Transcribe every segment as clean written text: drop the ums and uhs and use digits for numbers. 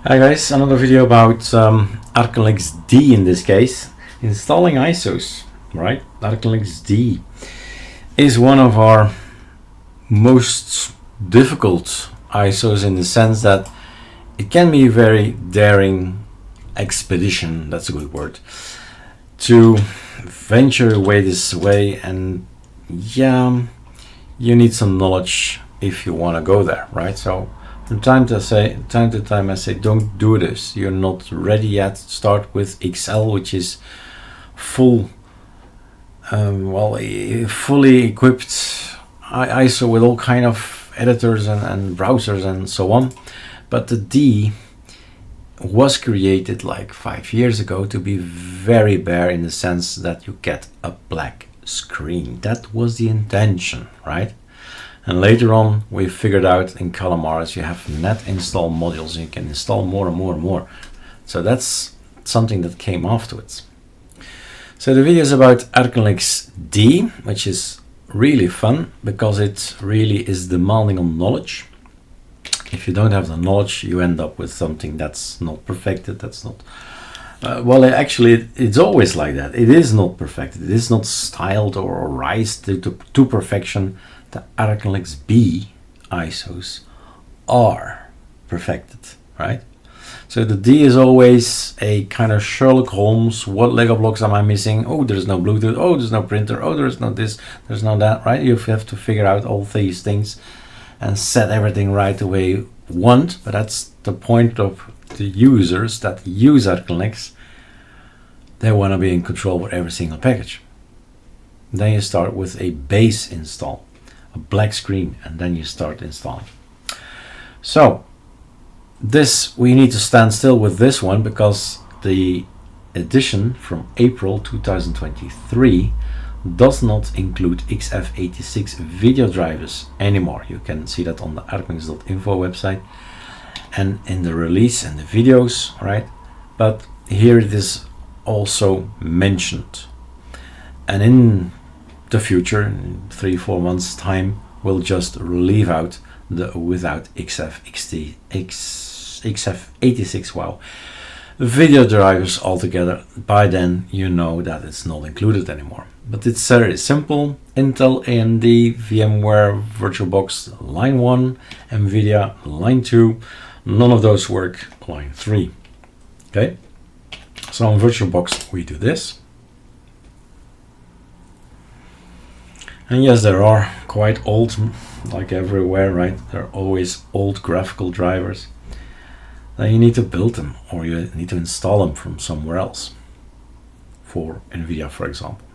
Hi guys, another video about ArcoLinuxD in this case. Installing ISOs, right? ArcoLinuxD is one of our most difficult ISOs in the sense that it can be a very daring expedition, that's a good word, to venture away this way, and yeah, you need some knowledge if you want to go there, right? So from time to time I say don't do this, you're not ready yet. Start with XL, which is fully equipped ISO with all kind of editors and browsers and so on. But the D was created like 5 years ago to be very bare in the sense that you get a black screen. That was the intention, right? And later on we figured out in calamares you have net install modules and you can install more and more and more. So that's something that came afterwards. So the video is about ArcoLinuxD, which is really fun because it really is demanding on knowledge. If you don't have the knowledge, you end up with something that's not perfected, that's not it's always like that. It is not perfected, it is not styled or raised to perfection. The ArcoLinux B ISOs are perfected, right? So the D is always a kind of Sherlock Holmes. What Lego blocks am I missing? Oh, there's no Bluetooth. Oh, there's no printer. Oh, there's no this, there's no that, right? You have to figure out all these things and set everything right the way you want. But that's the point of the users that use ArcoLinux. They want to be in control with every single package. Then you start with a base install, a black screen, and then you start installing. So this, we need to stand still with this one because the edition from April 2023 does not include XF86 video drivers anymore. You can see that on the ArcoLinux.info website and in the release and the videos, right? But here it is also mentioned, and in the future, in 3-4 months time, we'll just leave out the without XF XF86 video drivers altogether. By then you know that it's not included anymore. But it's very simple: Intel, AMD, VMware, VirtualBox line 1, NVIDIA line 2. None of those work line 3. Okay, so on VirtualBox we do this. And yes, there are quite old, like everywhere, right? There are always old graphical drivers. Then you need to build them, or you need to install them from somewhere else. For NVIDIA, for example.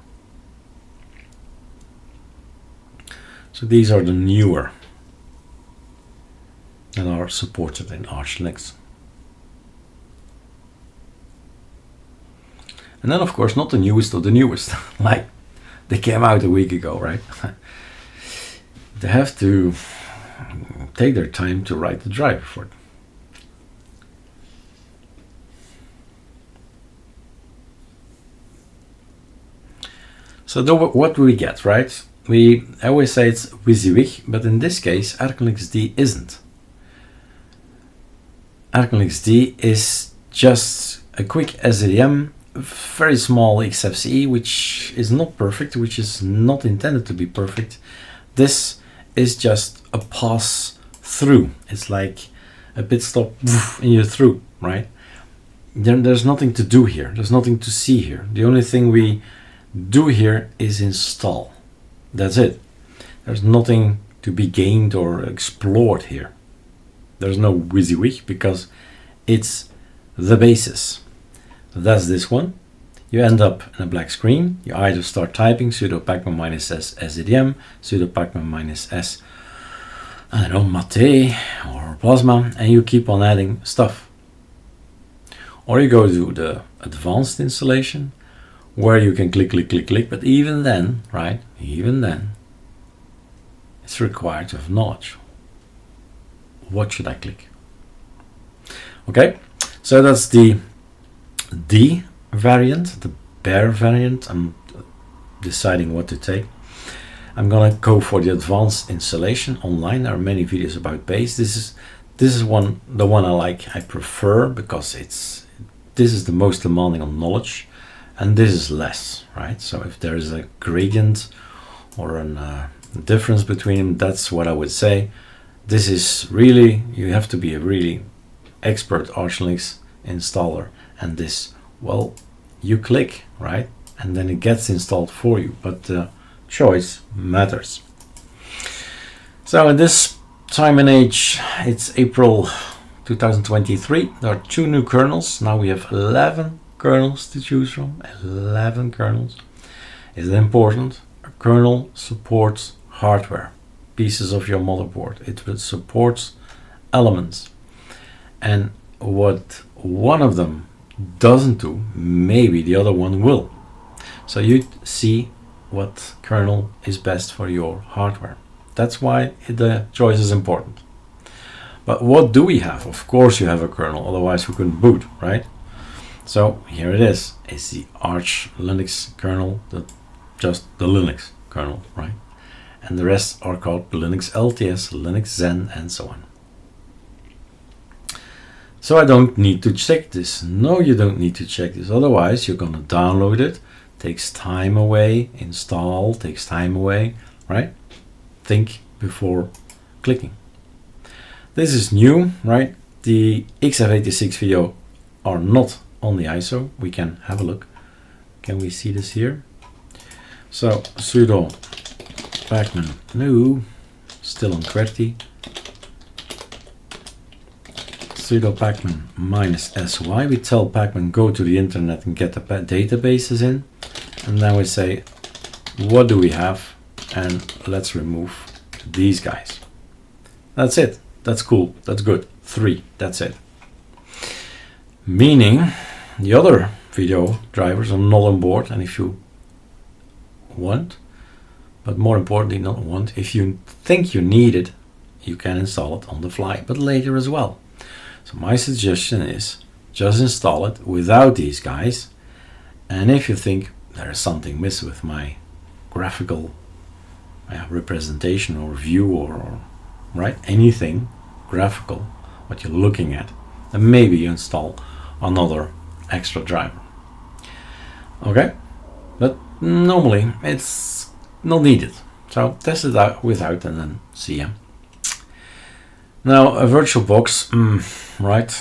So these are the newer that are supported in ArcoLinux. And then, of course, not the newest of the newest, like they came out a week ago, right? They have to take their time to write the driver for it. So what do we get, right? We always say it's WYSIWYG, but in this case ArcoLinuxD isn't. ArcoLinuxD is just a quick SDM, very small XFCE, which is not perfect, which is not intended to be perfect. This is just a pass through. It's like a pit stop and you're through, right? There's nothing to do here. There's nothing to see here. The only thing we do here is install. That's it. There's nothing to be gained or explored here. There's no WYSIWYG because it's the basis. That's this one. You end up in a black screen. You either start typing sudo pacman -s sddm, sudo pacman -s, I don't know, mate or plasma, and you keep on adding stuff. Or you go to the advanced installation where you can click, but even then, right, even then, it's required to have knowledge. What should I click? Okay, so that's the D variant, the bare variant. I'm deciding what to take. I'm gonna go for the advanced installation online. There are many videos about base. This this is the one I like, I prefer, because this is the most demanding on knowledge, and this is less, right? So if there is a gradient or a difference between them, that's what I would say. This is really, you have to be a really expert ArcoLinux installer, and this, well, you click, right, and then it gets installed for you, but choice matters. So in this time and age, it's April 2023. There are 2 new kernels. Now we have 11 kernels to choose from. 11 kernels. Is it important? A kernel supports hardware, pieces of your motherboard. It supports elements. And what one of them doesn't do, maybe the other one will. So you see what kernel is best for your hardware. That's why the choice is important. But what do we have? Of course you have a kernel, otherwise we couldn't boot, right? So here it is. It's the ArcoLinux kernel, just the Linux kernel, right? And the rest are called Linux LTS, Linux Zen, and so on. So I don't need to check this. No, you don't need to check this. Otherwise you're gonna download it. Takes time away. Install takes time away, right? Think before clicking. This is new, right? The XF86 video are not on the ISO. We can have a look. Can we see this here? So sudo pacman, no, still on QWERTY. Sudo pacman -sy. We tell pacman go to the internet and get the databases in, and then we say what do we have, and let's remove these guys. That's it. That's cool. That's good. 3. That's it. Meaning the other video drivers are not on board, and if you want, but more importantly not want, if you think you need it, you can install it on the fly, but later as well. So my suggestion is just install it without these guys, and if you think there is something missing with my graphical representation or view or right, anything graphical, what you're looking at, then maybe you install another extra driver. Okay, but normally it's not needed. So test it out without and then see ya. Now a VirtualBox, right,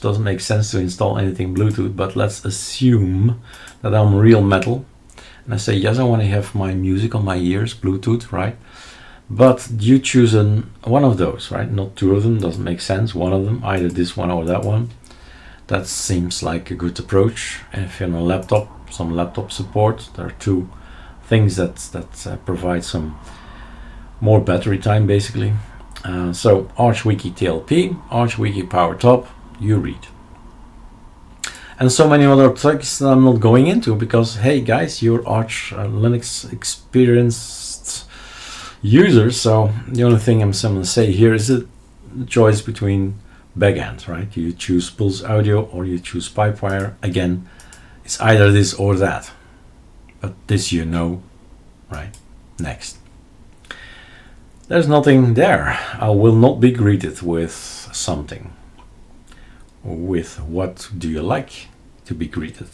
doesn't make sense to install anything Bluetooth, but let's assume that I'm real metal and I say yes, I want to have my music on my ears, Bluetooth, right? But you choose one of those, right? Not 2 of them, doesn't make sense. One of them, either this one or that one. That seems like a good approach. And if you're on a laptop, some laptop support, there are 2 things that provide some more battery time, basically. So ArchWiki TLP, ArchWiki PowerTop, you read. And so many other tricks that I'm not going into, because hey guys, you're ArcoLinux experienced users, so the only thing I'm going to say here is the choice between backend, right? You choose Pulse Audio or you choose Pipewire. Again, it's either this or that, but this you know, right? Next. There's nothing there. I will not be greeted with something. With what do you like to be greeted?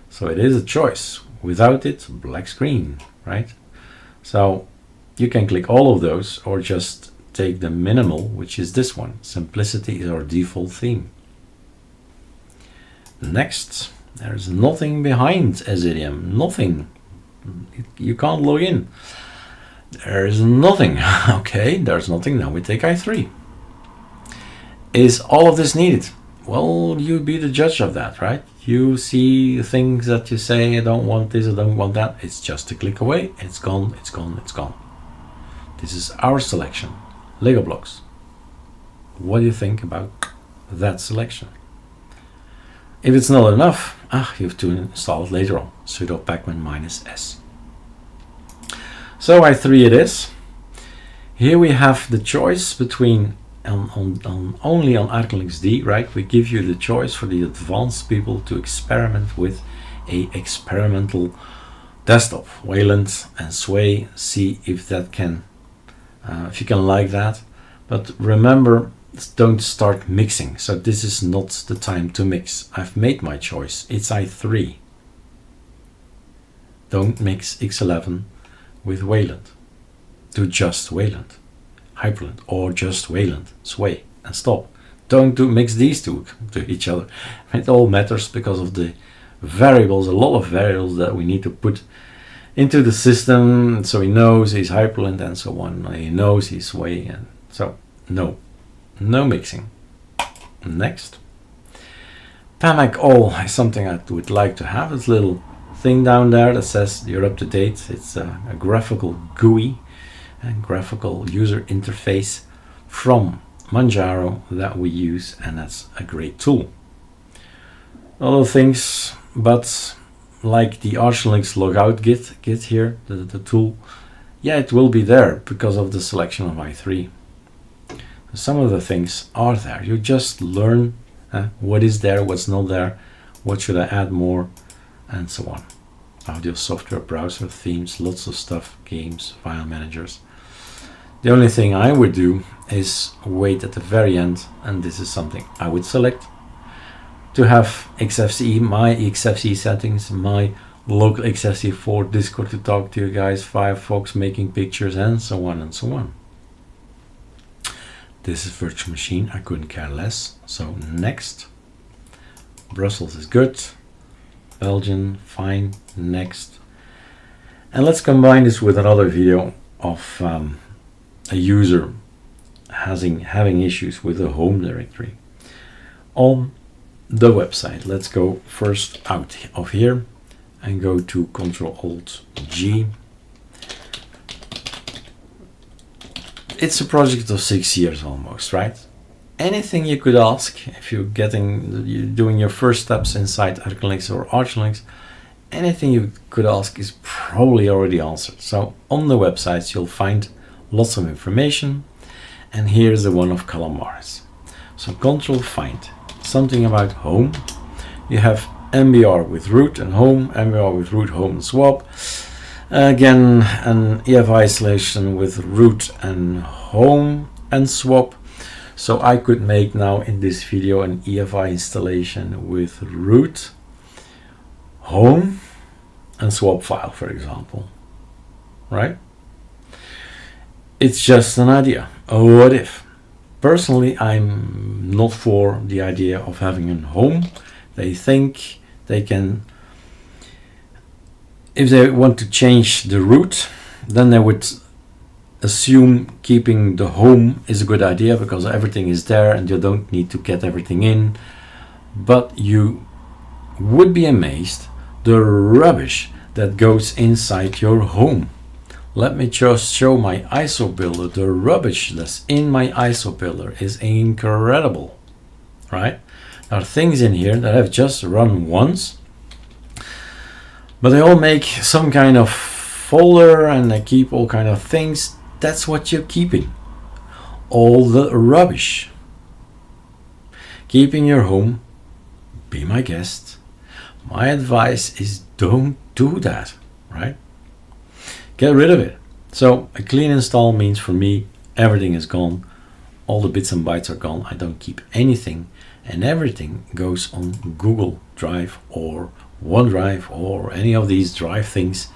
So it is a choice. Without it, black screen, right? So you can click all of those or just take the minimal, which is this one. Simplicity is our default theme. Next, there's nothing behind SDM, nothing. You can't log in. There's nothing. Okay, there's nothing. Now we take i3. Is all of this needed? Well, you be the judge of that, right? You see things that you say, I don't want this, I don't want that. It's just a click away. It's gone, it's gone, it's gone. This is our selection. Lego blocks. What do you think about that selection? If it's not enough, you have to install it later on. Sudo pacman -s. So i3 it is. Here we have the choice between only on ArcoLinuxD, right? We give you the choice for the advanced people to experiment with a experimental desktop. Wayland and Sway, see if that can, if you can like that. But remember, don't start mixing. So this is not the time to mix. I've made my choice. It's i3. Don't mix X11 with Wayland. Do just Wayland, Hyperland, or just Wayland, Sway, and stop. Don't mix these two to each other. It all matters because of the variables, a lot of variables that we need to put into the system, so he knows he's Hyperland and so on. He knows he's Sway, and so no mixing. Next, PAMAC all is something I would like to have. This little thing down there that says you're up to date. It's a graphical GUI and graphical user interface from Manjaro that we use, and that's a great tool. Other things, but like the ArcoLinux logout git here, the tool, yeah, it will be there because of the selection of i3. Some of the things are there. You just learn what is there, what's not there, what should I add more, and so on. Audio software, browser, themes, lots of stuff, games, file managers. The only thing I would do is wait at the very end, and this is something I would select, to have XFCE, my XFCE settings, my local XFCE for Discord to talk to you guys, Firefox, making pictures, and so on and so on. This is virtual machine, I couldn't care less. So next, Brussels is good, Belgian, fine, next. And let's combine this with another video of a user having issues with the home directory on the website. Let's go first out of here and go to Ctrl-Alt-G. It's a project of 6 years almost, right? Anything you could ask if you're doing your first steps inside ArcoLinux or ArcoLinux, anything you could ask is probably already answered. So on the websites you'll find lots of information, and here's the one of calamares. So Control find something about home. You have MBR with root and home, MBR with root, home, and swap. Again, an EF isolation with root and home and swap. So I could make now in this video an EFI installation with root, home, and swap file, for example, right? It's just an idea. What if? Personally, I'm not for the idea of having a home. They think they can, if they want to change the root, then they would assume keeping the home is a good idea because everything is there and you don't need to get everything in. But you would be amazed the rubbish that goes inside your home. Let me just show my ISO builder. The rubbish that's in my ISO builder is incredible, right? There are things in here that have just run once, but they all make some kind of folder and they keep all kind of things. That's what you're keeping, all the rubbish. Keeping your home, be my guest. My advice is don't do that, right? Get rid of it. So a clean install means for me everything is gone, all the bits and bytes are gone. I don't keep anything, and everything goes on Google Drive or OneDrive or any of these drive things,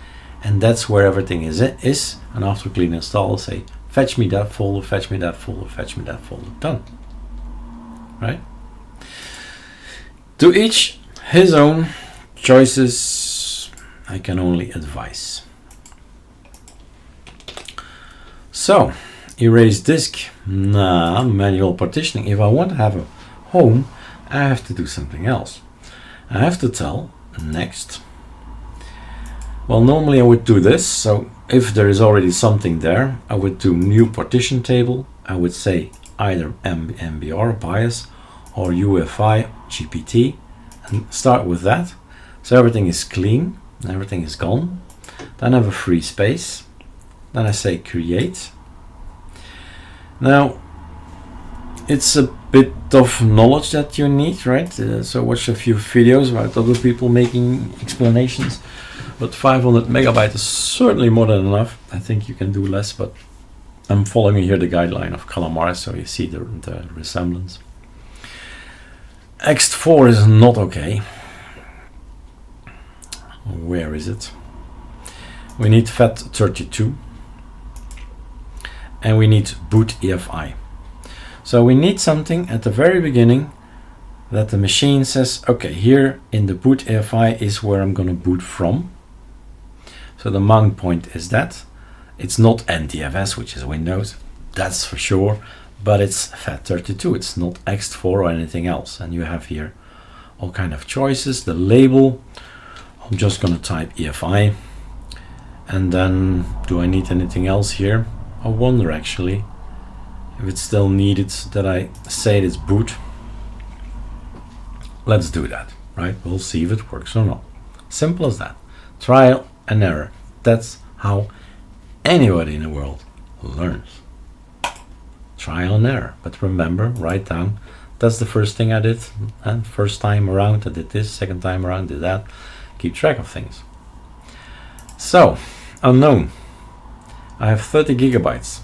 and that's where everything is. And after clean install, I'll say fetch me that folder, fetch me that folder, fetch me that folder. Done, right? To each his own. Choices, I can only advise. So, erase disk, manual partitioning. If I want to have a home, I have to do something else. I have to tell next. Well, normally I would do this. So if there is already something there, I would do new partition table. I would say either MBR bias or UEFI GPT and start with that. So everything is clean, everything is gone. Then I have a free space. Then I say create. Now it's a bit of knowledge that you need, right? So watch a few videos about other people making explanations, but 500 megabytes is certainly more than enough. I think you can do less, but I'm following here the guideline of calamares, so you see the resemblance. ext4 is not okay. Where is it? We need FAT32 and we need boot EFI. So we need something at the very beginning that the machine says, okay, here in the boot EFI is where I'm going to boot from. So the mount point is that. It's not NTFS, which is Windows, that's for sure, but it's FAT32. It's not ext4 or anything else. And you have here all kind of choices. The label, I'm just going to type EFI. And then, do I need anything else here? I wonder actually if it's still needed that I say it's boot. Let's do that, right? We'll see if it works or not. Simple as that. Trial and error. That's how anybody in the world learns. Trial and error. But remember, write down, that's the first thing I did. And first time around I did this, second time around did that. Keep track of things. So, unknown. I have 30 gigabytes.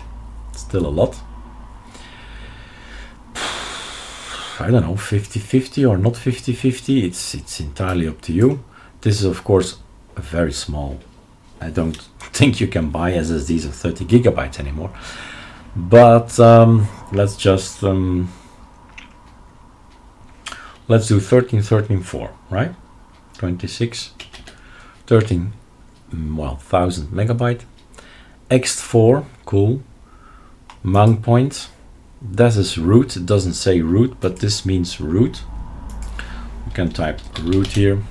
Still a lot. I don't know, 50-50 or not 50-50. It's entirely up to you. This is of course very small. I don't think you can buy SSDs of 30 gigabytes anymore. But let's just let's do 13.4, right? 26, 13, well, 1000 megabyte. ext4, cool. Mount point. That is root. It doesn't say root, but this means root. You can type root here.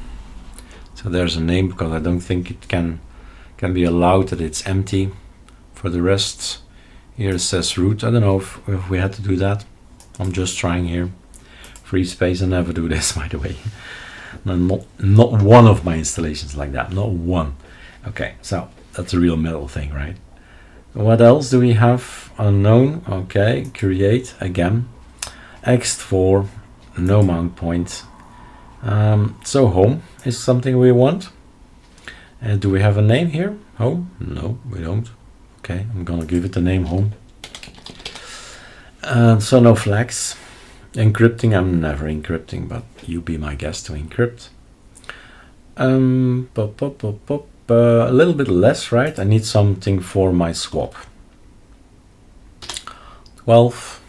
So there's a name because I don't think it can be allowed that it's empty. For the rest, here it says root. I don't know if we had to do that. I'm just trying here. Free space. I never do this, by the way. Not one of my installations like that. Not one. Okay, so that's a real metal thing, right? What else do we have? Unknown. Okay, create again. ext4, no mount point. So home is something we want. And do we have a name here? Home? No, we don't. Okay, I'm gonna give it the name home. So no flags. Encrypting, I'm never encrypting, but you be my guest to encrypt. A little bit less, right? I need something for my swap. 12.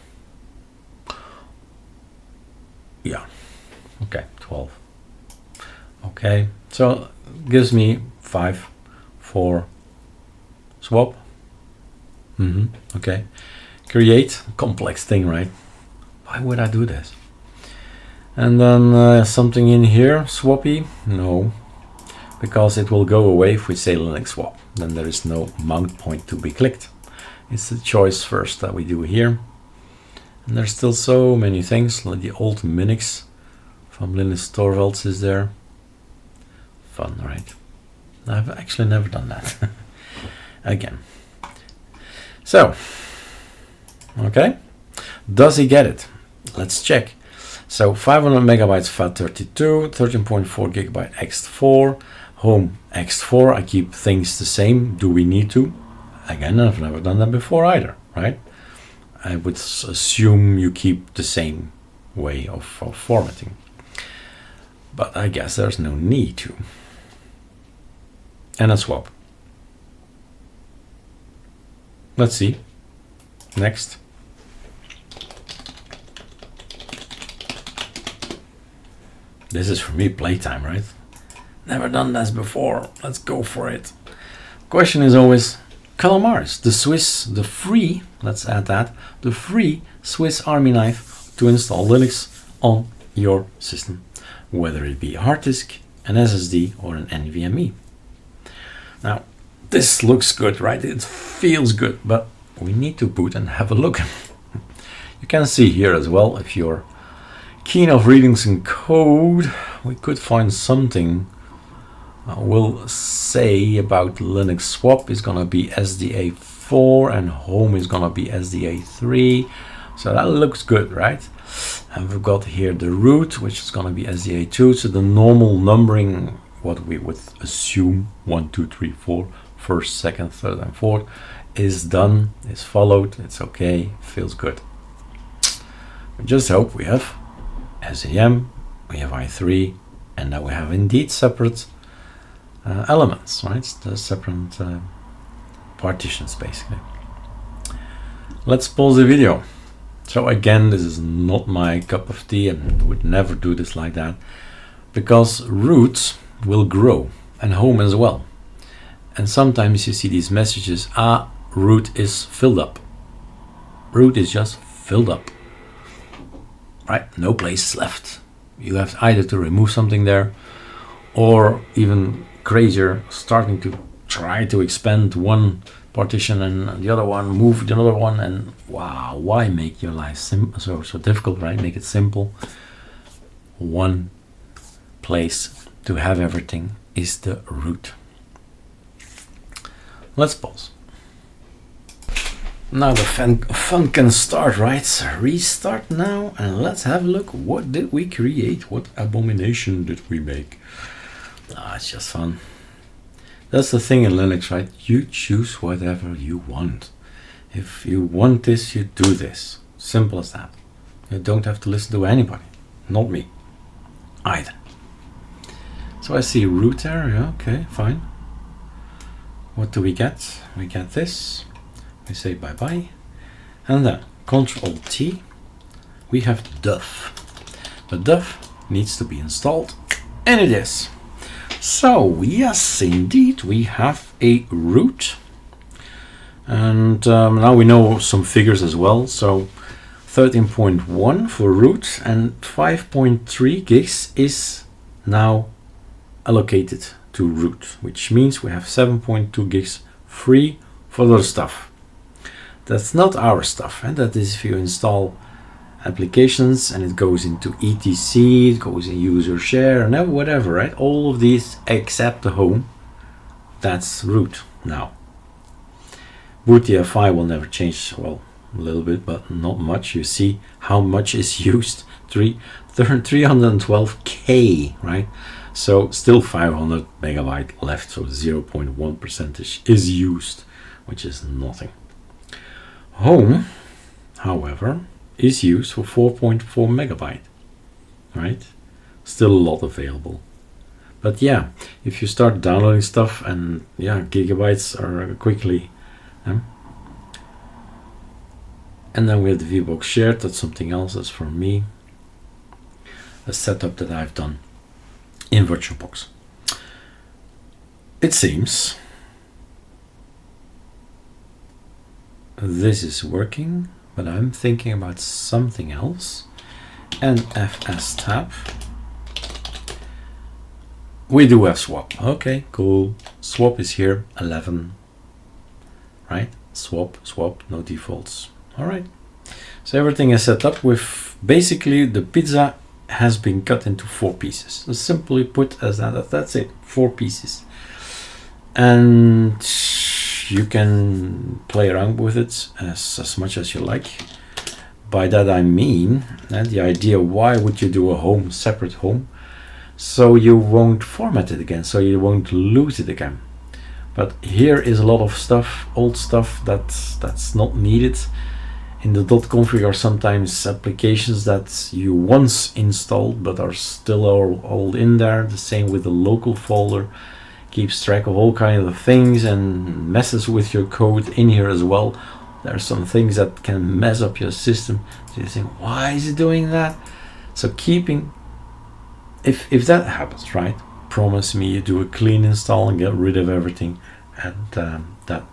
Yeah, okay, 12. Okay, so gives me 5 for swap. Okay, create, complex thing, right? Why would I do this? And then something in here, swappy, no, because it will go away if we say Linux swap. Then there is no mount point to be clicked. It's the choice first that we do here. And there's still so many things, like the old Minix from Linus Torvalds is there. Fun, right? I've actually never done that. Again. So, okay. Does he get it? Let's check. So 500 megabytes FAT32, 13.4 gigabyte ext4, home ext4. I keep things the same. Do we need to? Again, I've never done that before either, right? I would assume you keep the same way of formatting. But I guess there's no need to. And a swap. Let's see. Next. This is for me playtime, right? Never done this before. Let's go for it. Question is always calamares, the free, let's add that, the free Swiss Army knife to install Linux on your system, whether it be a hard disk, an SSD, or an NVMe. Now, this looks good, right? It feels good, but we need to boot and have a look. You can see here as well, if you're keen of reading some code, we could find something. We'll say about Linux swap is gonna be SDA4 and home is gonna be SDA3. So that looks good, right? And we've got here the root, which is gonna be SDA2. So the normal numbering, what we would assume 1, 2, 3, 4, first, second, third, and fourth, is done, is followed, it's okay, feels good. We just hope we have SAM, we have i3, and now we have indeed separate elements, right? The separate partitions basically. Let's pause the video. So again, this is not my cup of tea and would never do this like that, because root will grow and home as well. And sometimes you see these messages, root is filled up. Root is just filled up, right? No place left. You have either to remove something there, or even crazier, starting to try to expand one partition and the other one, move the other one, and wow, why make your life so difficult, right? Make it simple. One place to have everything is the root. Let's pause. Now the fun can start, right? So restart now, and let's have a look. What did we create? What abomination did we make? It's just fun. That's the thing in Linux, right? You choose whatever you want. If you want this, you do this. Simple as that. You don't have to listen to anybody. Not me. Either. So I see root there. Yeah, okay, fine. What do we get? We get this. We say bye-bye. And then Control-T. We have duf. The duf needs to be installed. And it is. So yes, indeed, we have a root, and now we know some figures as well. So 13.1 for root, and 5.3 gigs is now allocated to root, which means we have 7.2 gigs free for other stuff. That's not our stuff, and that is if you install applications and it goes into etc, it goes in user share and whatever, right? All of these except the home, that's root now. BootEFI will never change, well, a little bit, but not much. You see how much is used, 312k, right? So still 500 megabyte left, so 0.1% is used, which is nothing. Home, however, is used for 4.4 megabyte, right? Still a lot available. But yeah, if you start downloading stuff, and yeah, gigabytes are quickly. And then we have the VBox shared. That's something else. That's for me. A setup that I've done in VirtualBox. It seems this is working, but I'm thinking about something else. nfstab. We do have swap. Okay, cool. Swap is here, 11. Right? Swap, no defaults. All right. So everything is set up with basically the pizza has been cut into 4 pieces. So simply put as that. That's it. 4 pieces. And you can play around with it as much as you like. By that I mean the idea, why would you do a home, separate home? So you won't format it again, so you won't lose it again. But here is a lot of stuff, old stuff that's not needed. In the .config are sometimes applications that you once installed but are still all in there. The same with the local folder. Keeps track of all kinds of things and messes with your code in here as well. There are some things that can mess up your system. So you think, why is it doing that? So keeping, if that happens, right? Promise me you do a clean install and get rid of everything, and that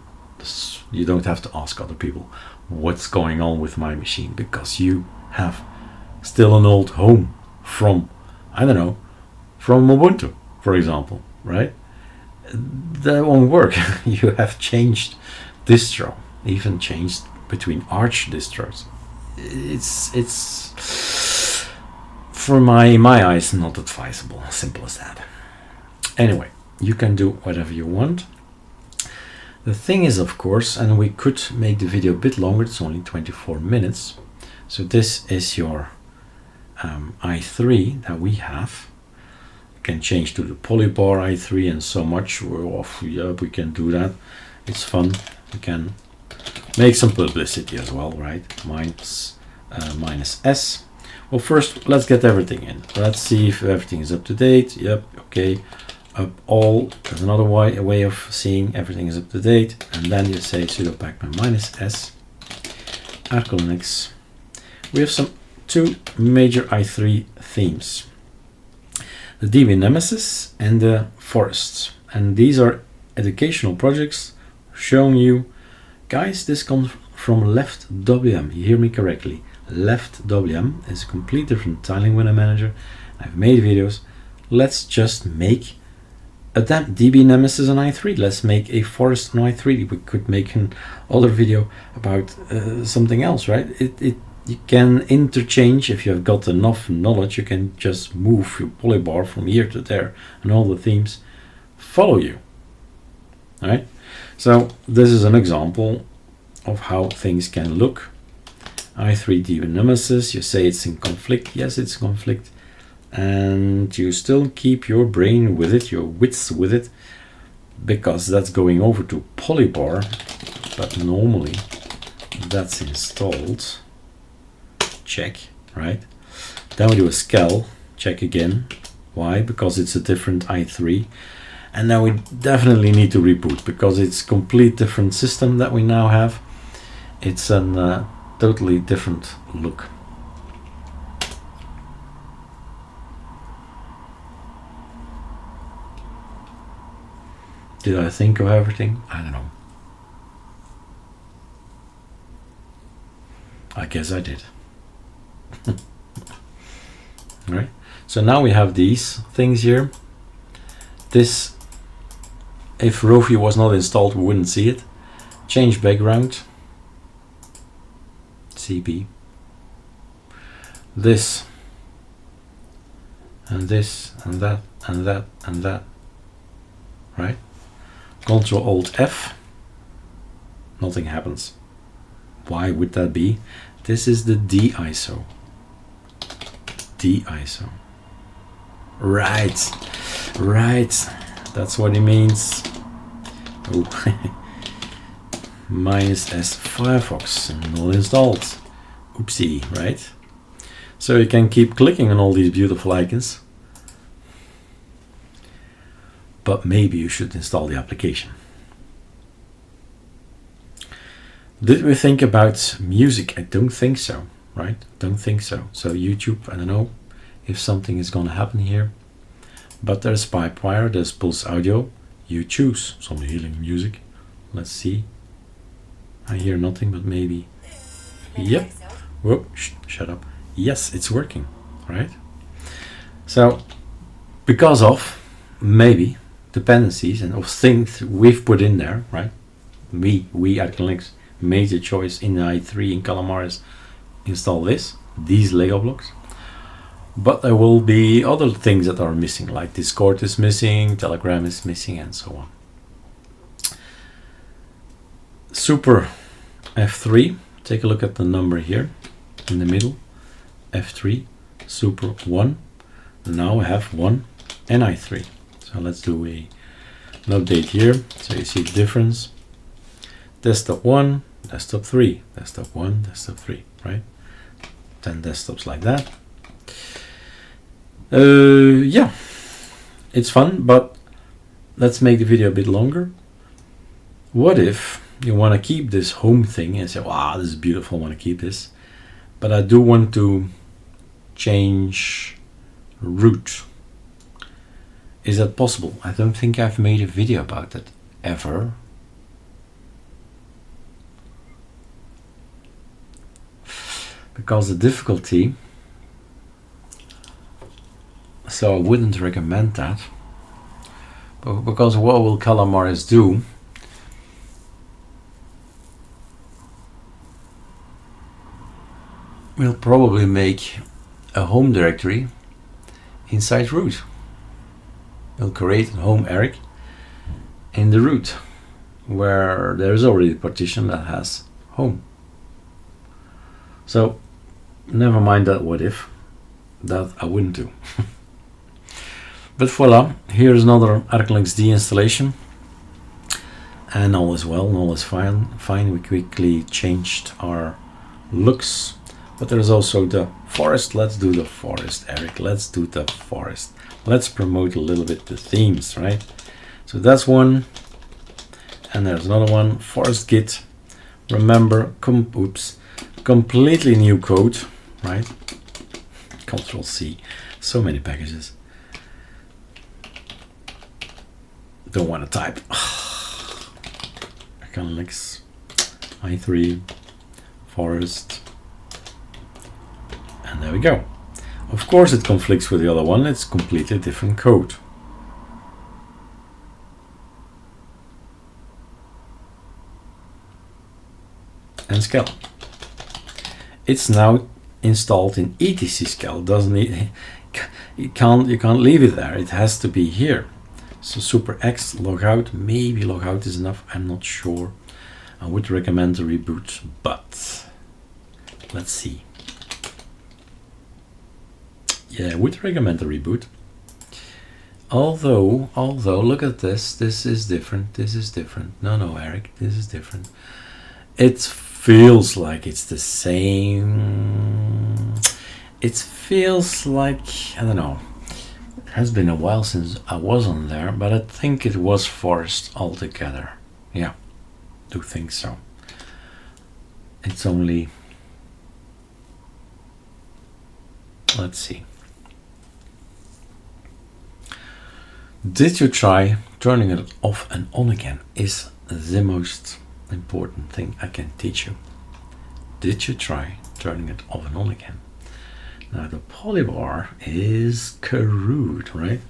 you don't have to ask other people what's going on with my machine, because you have still an old home from, I don't know, from Ubuntu, for example, right? That won't work. You have changed distro, even changed between Arch distros. It's for my eyes not advisable. Simple as that. Anyway, you can do whatever you want. The thing is, of course, and we could make the video a bit longer, it's only 24 minutes. So this is your i3 that we have. Can change to the polybar i3 and so much. We're off. Yeah, we can do that. It's fun. We can make some publicity as well, right? Minus S. Well, first let's get everything in. Let's see if everything is up to date. Yep, okay. Up all, there's another way of seeing everything is up to date. And then you say sudo pacman -s ArcoLinux. We have two major i3 themes, the db-nemesis and the forests. And these are educational projects showing you, guys, this comes from Leftwm. You hear me correctly. Leftwm is a complete different tiling window manager. I've made videos. Let's just make a db-nemesis on i3. Let's make a forest on i3. We could make another video about something else, right? You can interchange. If you have got enough knowledge, you can just move your polybar from here to there, and all the themes follow you. All right. So this is an example of how things can look. i3 db-nemesis. You say it's in conflict. Yes, it's in conflict. And you still keep your brain with it, your wits with it, because that's going over to polybar, but normally that's installed. Check, right? Then we do a scal, check again. Why? Because it's a different i3. And now we definitely need to reboot, because it's a complete different system that we now have. It's a totally different look. Did I think of everything? I don't know. I guess I did. All right. So now we have these things here. This, if Rofi was not installed, we wouldn't see it. Change background. CB. This. And this, and that, and that, and that. Right? Control Alt F, nothing happens. Why would that be? This is the D-ISO. D-ISO. Right, right. That's what it means. Oh. -S Firefox, not installed. Oopsie, right? So you can keep clicking on all these beautiful icons. But maybe you should install the application. Did we think about music? I don't think so, right? Don't think so. So YouTube, I don't know if something is going to happen here. But there's Pipewire, there's Pulse Audio. You choose some healing music. Let's see. I hear nothing, but maybe. Yep. Whoa, shut up. Yes, it's working, right? So, because of maybe dependencies and of things we've put in there, right? We ArcoLinux made the choice in the i3 in calamares install these Lego blocks. But there will be other things that are missing, like Discord is missing, Telegram is missing, and so on. Super F3, take a look at the number here in the middle. F3, super 1. Now I have 1 and i3. So let's do an update here. So you see the difference. Desktop 1, desktop 3, desktop 1, desktop 3, right? 10 desktops like that. Yeah, it's fun, but let's make the video a bit longer. What if you want to keep this home thing and say, wow, this is beautiful, I want to keep this, but I do want to change root. Is that possible? I don't think I've made a video about that ever. Because the difficulty, so I wouldn't recommend that. But because what will calamares do? We'll probably make a home directory inside root. We'll create a home Eric in the root where there's already a partition that has home. So never mind that what if, that I wouldn't do. But voila, here's another ArcoLinuxD installation. And all is well, all is fine. We quickly changed our looks, but there's also the forest. Let's do the forest, Eric. Let's do the forest. Let's promote a little bit the themes, right? So that's one, and there's another one. Forest git. Remember, completely new code, right? Control C. So many packages. Don't want to type. ArcoLinux i3 forest, and there we go. Of course it conflicts with the other one. It's completely different code. And scale. It's now installed in etc scale. Doesn't need, you can't leave it there. It has to be here. So super X logout, maybe logout is enough, I'm not sure. I would recommend a reboot, but let's see. Yeah, I would recommend a reboot. Although look at this. This is different. This is different. No, Eric, this is different. It feels like it's the same. It feels like, I don't know. It has been a while since I was on there, but I think it was forest altogether. Yeah, do think so. It's only, let's see. Did you try turning it off and on again? Is the most important thing I can teach you. Did you try turning it off and on again? Now the polybar is crude, right?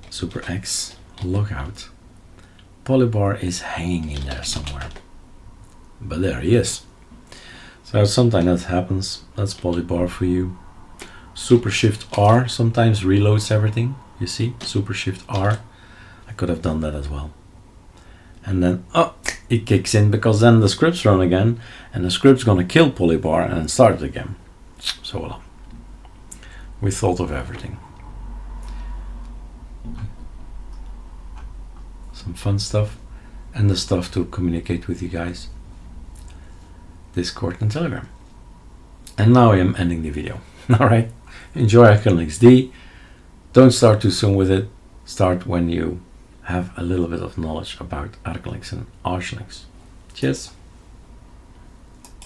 Super X logout. Polybar is hanging in there somewhere, but there he is. So sometimes that happens. That's polybar for you. Super Shift R sometimes reloads everything. You see, Super Shift R. I could have done that as well. And then it kicks in, because then the scripts run again, and the script's gonna kill polybar and start it again. So voila. We thought of everything. Some fun stuff, and the stuff to communicate with you guys. Discord and Telegram. And now I am ending the video. Alright, enjoy ArcoLinuxD. Don't start too soon with it. Start when you have a little bit of knowledge about ArcoLinux and ArcoLinux. Cheers.